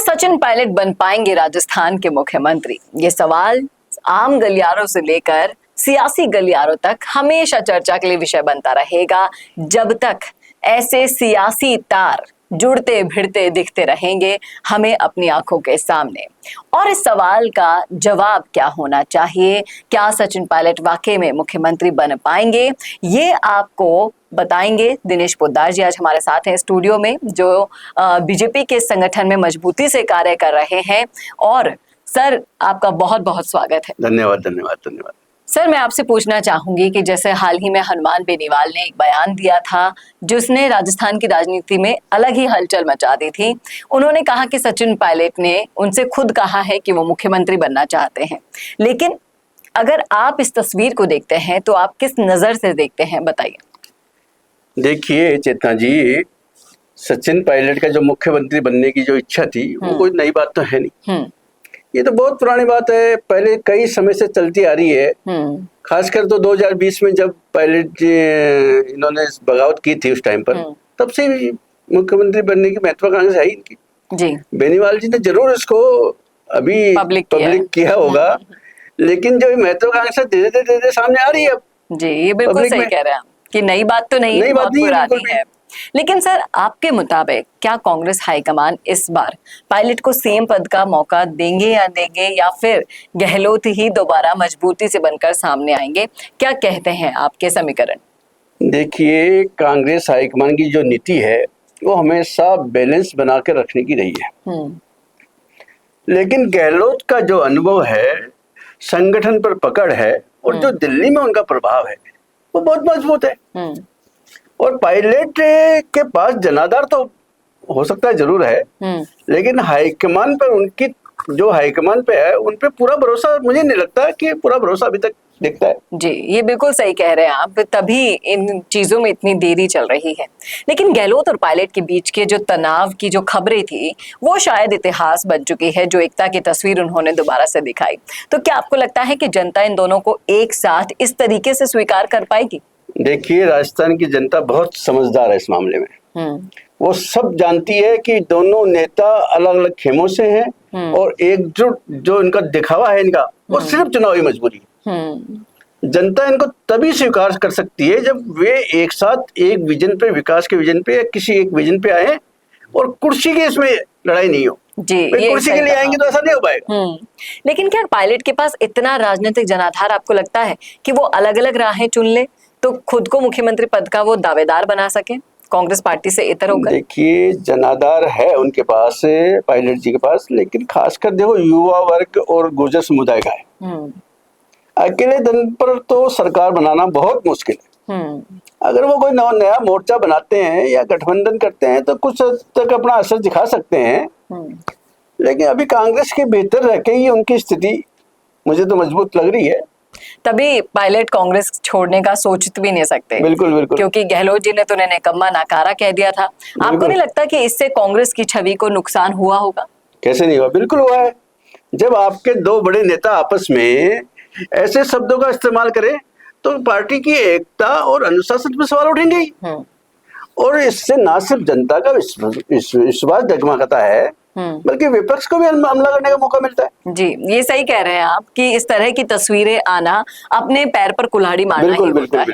सचिन पायलट बन पाएंगे राजस्थान के मुख्यमंत्री? ये सवाल आम गलियारों से लेकर सियासी गलियारों तक हमेशा चर्चा के लिए विषय बनता रहेगा, जब तक ऐसे सियासी तार जुड़ते भिड़ते दिखते रहेंगे हमें अपनी आंखों के सामने। और इस सवाल का जवाब क्या होना चाहिए, क्या सचिन पायलट वाकई में मुख्यमंत्री बन पाएंगे, ये आपको बताएंगे दिनेश पोद्दार जी आज हमारे साथ हैं स्टूडियो में, जो बीजेपी के संगठन में मजबूती से कार्य कर रहे हैं। और सर, आपका बहुत बहुत स्वागत है। धन्यवाद धन्यवाद धन्यवाद। सर, मैं आपसे पूछना चाहूंगी कि जैसे हाल ही में हनुमान बेनीवाल ने एक बयान दिया था जिसने राजस्थान की राजनीति में अलग ही हलचल मचा दी थी। उन्होंने कहा कि सचिन पायलट ने उनसे खुद कहा है कि वो मुख्यमंत्री बनना चाहते हैं, लेकिन अगर आप इस तस्वीर को देखते हैं तो आप किस नजर से देखते हैं, बताइए। देखिए चेतना जी, सचिन पायलट का जो मुख्यमंत्री बनने की जो इच्छा थी वो कोई नई बात तो है नहीं। ये तो बहुत पुरानी बात है, पहले कई समय से चलती आ रही है। खासकर तो 2020 में जब पायलट जी इन्होंने बगावत की थी उस टाइम पर, तब से मुख्यमंत्री बनने की महत्वाकांक्षा है इनकी जी। बेनीवाल जी ने जरूर इसको अभी पब्लिक किया होगा, लेकिन जो महत्वाकांक्षा धीरे धीरे सामने आ रही है अब जी। ये बिल्कुल सही कह रहे हैं कि नई बात तो नहीं, नई बात नहीं है। लेकिन सर, आपके मुताबिक क्या कांग्रेस हाईकमान इस बार पायलट को सीएम पद का मौका देंगे या फिर गहलोत ही दोबारा मजबूती से बनकर सामने आएंगे? क्या कहते हैं आपके समीकरण? देखिए, कांग्रेस हाईकमान की जो नीति है वो हमेशा बैलेंस बना के रखने की रही है, लेकिन गहलोत का जो अनुभव है, संगठन पर पकड़ है और जो दिल्ली में उनका प्रभाव है वो बहुत मजबूत है। और पायलट के पास जनाधार तो हो सकता है जरूर है, लेकिन हाईकमान पर उनकी जो हाईकमान पे है उन पे पूरा भरोसा मुझे नहीं लगता कि पूरा भरोसा अभी तक दिखता है जी। ये बिल्कुल सही कह रहे हैं आप, तभी इन चीजों में इतनी देरी चल रही है। लेकिन गहलोत और पायलट के बीच के जो तनाव की जो खबरें थी वो शायद इतिहास बन चुकी है, जो एकता की तस्वीर उन्होंने दोबारा से दिखाई। तो क्या आपको लगता है कि जनता इन दोनों को एक साथ इस तरीके से स्वीकार कर पाएगी? देखिए, राजस्थान की जनता बहुत समझदार है इस मामले में। वो सब जानती है कि दोनों नेता अलग अलग खेमों से हैं और एकजुट जो इनका दिखावा है इनका वो सिर्फ चुनावी मजबूरी है। जनता इनको तभी स्वीकार कर सकती है जब वे एक साथ एक विजन पे, विकास के विजन पे या किसी एक विजन पे आए और कुर्सी की इसमें लड़ाई नहीं हो जी। ये कुर्सी के लिए आएंगे तो ऐसा नहीं हो पाएगा। लेकिन क्या पायलट के पास इतना राजनीतिक जनाधार आपको लगता है कि वो अलग अलग राहें चुन ले तो खुद को मुख्यमंत्री पद का वो दावेदार बना सके कांग्रेस पार्टी से इतर होकर? देखिए, जनाधार है उनके पास, पायलट जी के पास, लेकिन खासकर देखो युवा वर्ग और गुर्जर समुदाय का है। अकेले दम पर तो सरकार बनाना बहुत मुश्किल है। अगर वो कोई नया मोर्चा बनाते हैं या गठबंधन करते हैं तो कुछ हद तक अपना असर दिखा सकते हैं, लेकिन अभी कांग्रेस के बेहतर रह के ही उनकी स्थिति मुझे तो मजबूत लग रही है। तभी पायलट कांग्रेस छोड़ने का सोच भी नहीं सकते। बिल्कुल बिल्कुल, क्योंकि गहलोत जी ने तो उन्हें निकम्मा नकारा कह दिया था। आपको नहीं लगता कि इससे कांग्रेस की छवि को नुकसान हुआ होगा? कैसे नहीं हुआ, बिल्कुल हुआ है। जब आपके दो बड़े नेता आपस में ऐसे शब्दों का इस्तेमाल करें तो पार्टी की एकता और अनुशासन पर सवाल उठेंगे ही। और इससे न सिर्फ जनता का विश्वास डगमगाता है, बल्कि विपक्ष को भी हमला करने का मौका मिलता है जी। ये सही कह रहे हैं आप कि इस तरह की तस्वीरें आना अपने पैर पर कुल्हाड़ी मारना ही होता है।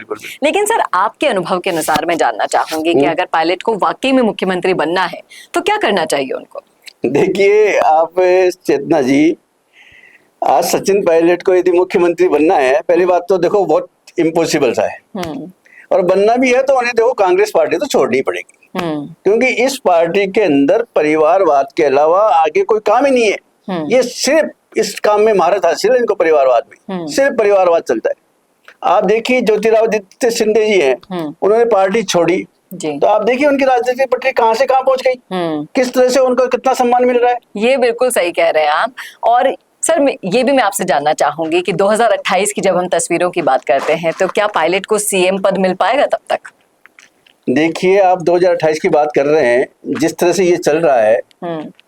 लेकिन सर, आपके अनुभव के अनुसार मैं जानना चाहूंगी कि अगर पायलट को वाकई में मुख्यमंत्री बनना है तो क्या करना चाहिए उनको? देखिए आप चेतना जी, आज सचिन पायलट को यदि मुख्यमंत्री बनना है, पहली बात तो देखो बहुत इम्पॉसिबल सा है, और बनना भी है तो उन्हें देखो कांग्रेस पार्टी तो छोड़नी पड़ेगी, क्योंकि इस पार्टी के अंदर परिवारवाद के अलावा आगे कोई काम ही नहीं है। ये सिर्फ इस काम में महारत हासिल है इनको, परिवारवाद में सिर्फ परिवारवाद चलता है। आप देखिए ज्योतिरादित्य सिंधिया जी हैं, उन्होंने पार्टी छोड़ी तो आप देखिए उनकी राजनीतिक पटरी कहां से कहां पहुंच गई, किस तरह से उनको कितना सम्मान मिल रहा है। ये बिल्कुल सही कह रहे हैं आप। और सर, ये भी मैं आपसे जानना चाहूंगी कि 2028 की जब हम तस्वीरों की बात करते हैं तो क्या पायलट को सीएम पद मिल पाएगा तब तक? देखिए, आप 2028 की बात कर रहे हैं, जिस तरह से ये चल रहा है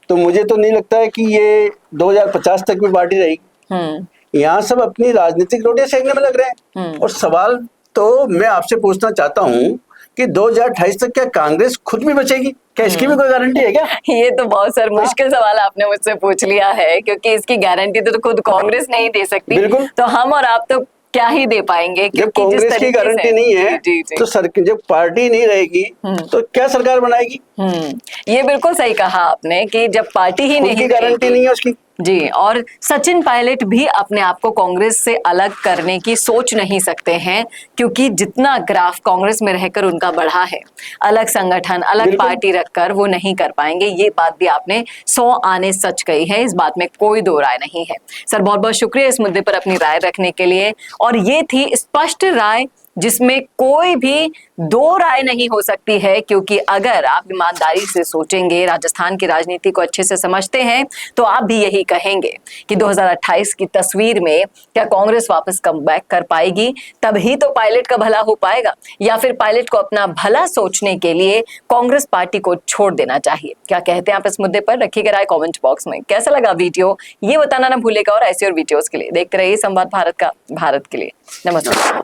तो मुझे तो नहीं लगता है कि ये 2050 तक भी पार्टी रहेगी। यहाँ सब अपनी राजनीतिक रोटियां सेकने में लग रहे हैं। और सवाल तो मैं आपसे पूछना चाहता हूँ कि 2028 तक क्या कांग्रेस खुद भी बचेगी? क्या इसकी भी कोई गारंटी है क्या? ये तो बहुत सर मुश्किल सवाल आपने मुझसे पूछ लिया है, क्योंकि इसकी गारंटी तो खुद कांग्रेस नहीं दे सकती। बिल्कुल। तो हम और आप तो क्या ही दे पाएंगे, जब क्योंकि जिस कांग्रेस की तरीके गारंटी से नहीं है जी जी तो जब पार्टी नहीं रहेगी तो क्या सरकार बनाएगी? ये बिल्कुल सही कहा आपने कि जब पार्टी ही खुद नहीं की गारंटी रहेगी। नहीं है उसकी। जी, और सचिन पायलट भी अपने आप को कांग्रेस से अलग करने की सोच नहीं सकते हैं, क्योंकि जितना ग्राफ कांग्रेस में रहकर उनका बढ़ा है, अलग संगठन अलग बिल्कुल। पार्टी रखकर वो नहीं कर पाएंगे। ये बात भी आपने 100 आने सच कही है, इस बात में कोई दो राय नहीं है। सर बहुत बहुत शुक्रिया इस मुद्दे पर अपनी राय रखने के लिए। और ये थी स्पष्ट राय जिसमें कोई भी दो राय नहीं हो सकती है, क्योंकि अगर आप ईमानदारी से सोचेंगे, राजस्थान की राजनीति को अच्छे से समझते हैं, तो आप भी यही कहेंगे कि 2028 की तस्वीर में क्या कांग्रेस वापस कमबैक कर पाएगी? तभी तो पायलट का भला हो पाएगा, या फिर पायलट को अपना भला सोचने के लिए कांग्रेस पार्टी को छोड़ देना चाहिए? क्या कहते हैं आप इस मुद्दे पर? रखिएगा राय कमेंट बॉक्स में। कैसा लगा वीडियो ये बताना ना भूलेगा, और ऐसे और वीडियोस के लिए देखते रहिए संवाद भारत का, भारत के लिए। नमस्कार।